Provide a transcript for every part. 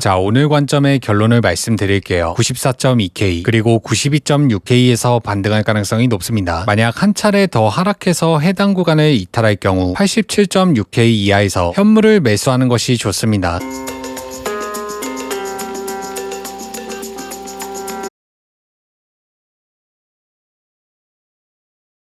자, 오늘 관점의 결론을 말씀드릴게요. 94.2K 그리고 92.6K에서 반등할 가능성이 높습니다. 만약 한 차례 더 하락해서 해당 구간을 이탈할 경우 87.6K 이하에서 현물을 매수하는 것이 좋습니다.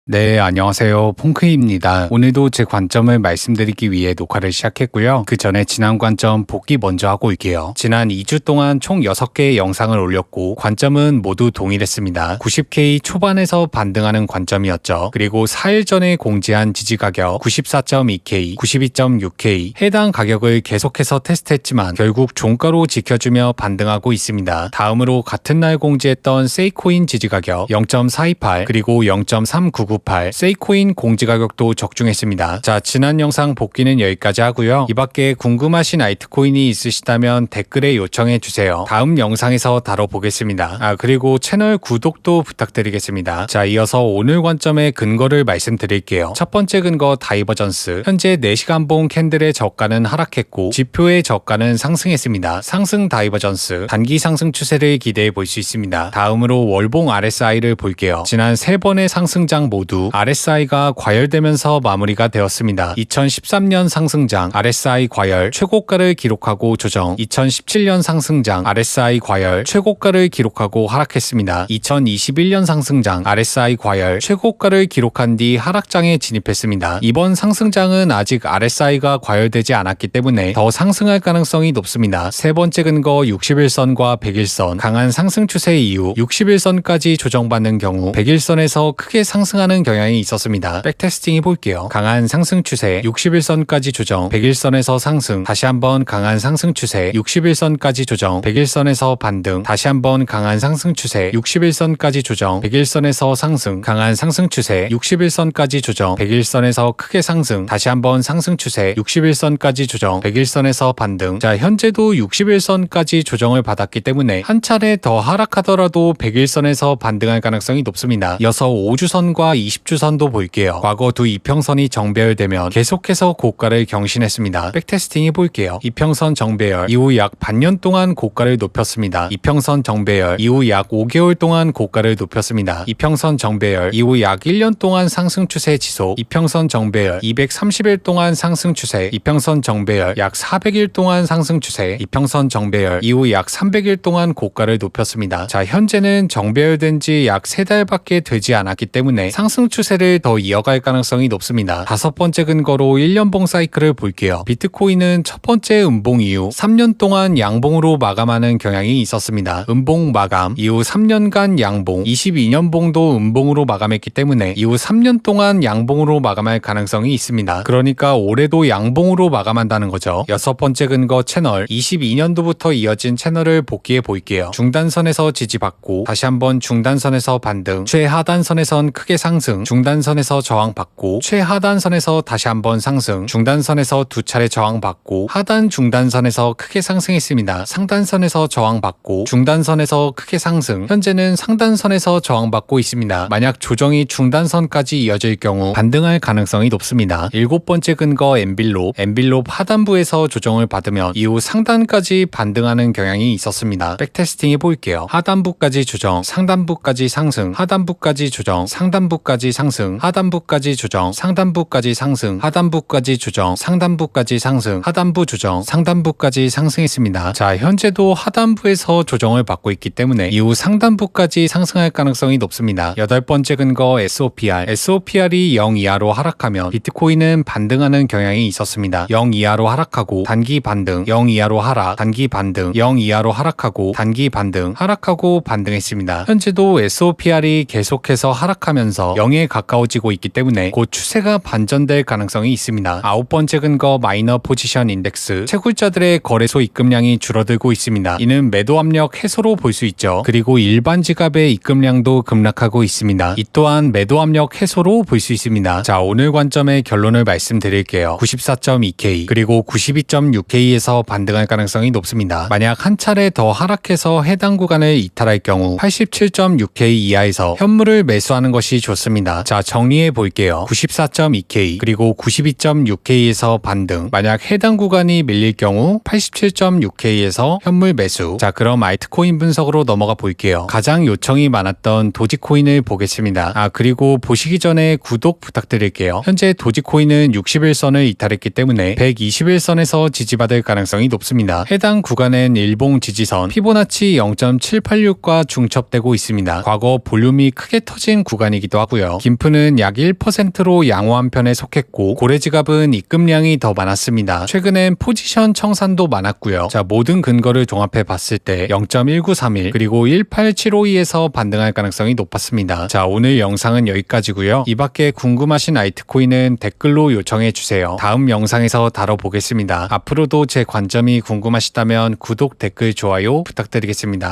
네, 안녕하세요. 퐁크입니다. 오늘도 제 관점을 말씀드리기 위해 녹화를 시작했고요. 그 전에 지난 관점 복귀 먼저 하고 올게요. 지난 2주 동안 총 6개의 영상을 올렸고 관점은 모두 동일했습니다. 90K 초반에서 반등하는 관점이었죠. 그리고 4일 전에 공지한 지지가격 94.2K, 92.6K 해당 가격을 계속해서 테스트했지만 결국 종가로 지켜주며 반등하고 있습니다. 다음으로 같은 날 공지했던 세이코인 지지가격 0.428 그리고 0.399 세이코인 공지가격도 적중했습니다. 자, 지난 영상 복귀는 여기까지 하고요. 이 밖에 궁금하신 알트코인이 있으시다면 댓글에 요청해 주세요. 다음 영상에서 다뤄보겠습니다. 그리고 채널 구독도 부탁드리겠습니다. 자, 이어서 오늘 관점의 근거를 말씀드릴게요. 첫 번째 근거 다이버전스. 현재 4시간봉 캔들의 저가는 하락했고 지표의 저가는 상승했습니다. 상승 다이버전스. 단기 상승 추세를 기대해 볼 수 있습니다. 다음으로 월봉 RSI를 볼게요. 지난 3번의 상승장 모두 RSI가 과열되면서 마무리가 되었습니다. 2013년 상승장 RSI 과열 최고가를 기록하고 조정, 2017년 상승장 RSI 과열 최고가를 기록하고 하락했습니다. 2021년 상승장 RSI 과열 최고가를 기록한 뒤 하락장에 진입했습니다. 이번 상승장은 아직 RSI가 과열되지 않았기 때문에 더 상승할 가능성이 높습니다. 세 번째 근거 60일선과 100일선 강한 상승 추세 이후 60일선까지 조정받는 경우 100일선에서 크게 상승하는 경향이 있었습니다. 백테스팅 해볼게요. 강한 상승 추세 60일선까지 조정 100일선에서 상승 다시 한번 강한 상승 추세 60일선까지 조정 100일선에서 반등 다시 한번 강한 상승 추세 60일선까지 조정 100일선에서 상승 강한 상승 추세 60일선까지 조정 100일선에서 크게 상승 다시 한번 상승 추세 60일선까지 조정 100일선에서 반등. 자, 현재도 60일선까지 조정을 받았기 때문에 한 차례 더 하락하더라도 100일선에서 반등할 가능성이 높습니다. 이어서 5주선과 20주선도 볼게요. 과거 두 이평선이 정배열되면 계속해서 고가를 경신했습니다. 백테스팅 해볼게요. 이평선 정배열 이후 약 반년 동안 고가를 높였습니다. 이평선 정배열 이후 약 5개월 동안 고가를 높였습니다. 이평선 정배열 이후 약 1년 동안 상승 추세 지속. 이평선 정배열 230일 동안 상승 추세. 이평선 정배열 약 400일 동안 상승 추세. 이평선 정배열 이후 약 300일 동안 고가를 높였습니다. 자, 현재는 정배열된 지 약 3달밖에 되지 않았기 때문에 상승 추세를 더 이어갈 가능성이 높습니다. 다섯 번째 근거로 1년봉 사이클을 볼게요. 비트코인은 첫 번째 음봉 이후 3년 동안 양봉으로 마감하는 경향이 있었습니다. 음봉 마감 이후 3년간 양봉, 22년봉도 음봉으로 마감했기 때문에 이후 3년 동안 양봉으로 마감할 가능성이 있습니다. 그러니까 올해도 양봉으로 마감한다는 거죠. 여섯 번째 근거 채널 22년도부터 이어진 채널을 복귀해 볼게요. 중단선에서 지지받고 다시 한번 중단선에서 반등, 최하단선에선 크게 상승, 중단선에서 저항받고 최하단선에서 다시 한번 상승, 중단선에서 두 차례 저항받고 하단 중단선에서 크게 상승했습니다. 상단선에서 저항받고 중단선에서 크게 상승, 현재는 상단선에서 저항받고 있습니다. 만약 조정이 중단선까지 이어질 경우 반등할 가능성이 높습니다. 일곱 번째 근거 엔빌롭 하단부에서 조정을 받으면 이후 상단까지 반등하는 경향이 있었습니다. 백테스팅 해볼게요. 하단부까지 조정, 상단부까지 상승, 하단부까지 조정, 상단부까지 상승, 하단부까지 조정, 상단부까지 상승, 하단부까지 조정, 상단부까지 상승, 하단부 조정, 상단부까지 상승했습니다. 자, 현재도 하단부에서 조정을 받고 있기 때문에 이후 상단부까지 상승할 가능성이 높습니다. 여덟 번째 근거 SOPR이 0 이하로 하락하면 비트코인은 반등하는 경향이 있었습니다. 0 이하로 하락하고 단기 반등, 0 이하로 하락, 단기 반등, 0 이하로 하락하고 단기 반등, 하락하고 반등했습니다. 현재도 SOPR이 계속해서 하락하면서 0에 가까워지고 있기 때문에 곧 추세가 반전될 가능성이 있습니다. 아홉 번째 근거 마이너 포지션 인덱스. 채굴자들의 거래소 입금량이 줄어들고 있습니다. 이는 매도 압력 해소로 볼 수 있죠. 그리고 일반 지갑의 입금량도 급락하고 있습니다. 이 또한 매도 압력 해소로 볼 수 있습니다. 자, 오늘 관점의 결론을 말씀드릴게요. 94.2K 그리고 92.6K에서 반등할 가능성이 높습니다. 만약 한 차례 더 하락해서 해당 구간을 이탈할 경우 87.6K 이하에서 현물을 매수하는 것이 좋습니다. 나왔습니다. 자, 정리해 볼게요. 94.2K 그리고 92.6K에서 반등. 만약 해당 구간이 밀릴 경우 87.6K에서 현물 매수. 자, 그럼 알트코인 분석으로 넘어가 볼게요. 가장 요청이 많았던 도지코인을 보겠습니다. 그리고 보시기 전에 구독 부탁드릴게요. 현재 도지코인은 61선을 이탈했기 때문에 121선에서 지지받을 가능성이 높습니다. 해당 구간은 일봉 지지선 피보나치 0.786과 중첩되고 있습니다. 과거 볼륨이 크게 터진 구간이기도 하고요. 김프는 약 1%로 양호한 편에 속했고 고래지갑은 입금량이 더 많았습니다. 최근엔 포지션 청산도 많았고요. 자, 모든 근거를 종합해 봤을 때 0.1931 그리고 18752에서 반등할 가능성이 높았습니다. 자, 오늘 영상은 여기까지고요. 이 밖에 궁금하신 알트코인은 댓글로 요청해 주세요. 다음 영상에서 다뤄보겠습니다. 앞으로도 제 관점이 궁금하시다면 구독, 댓글, 좋아요 부탁드리겠습니다.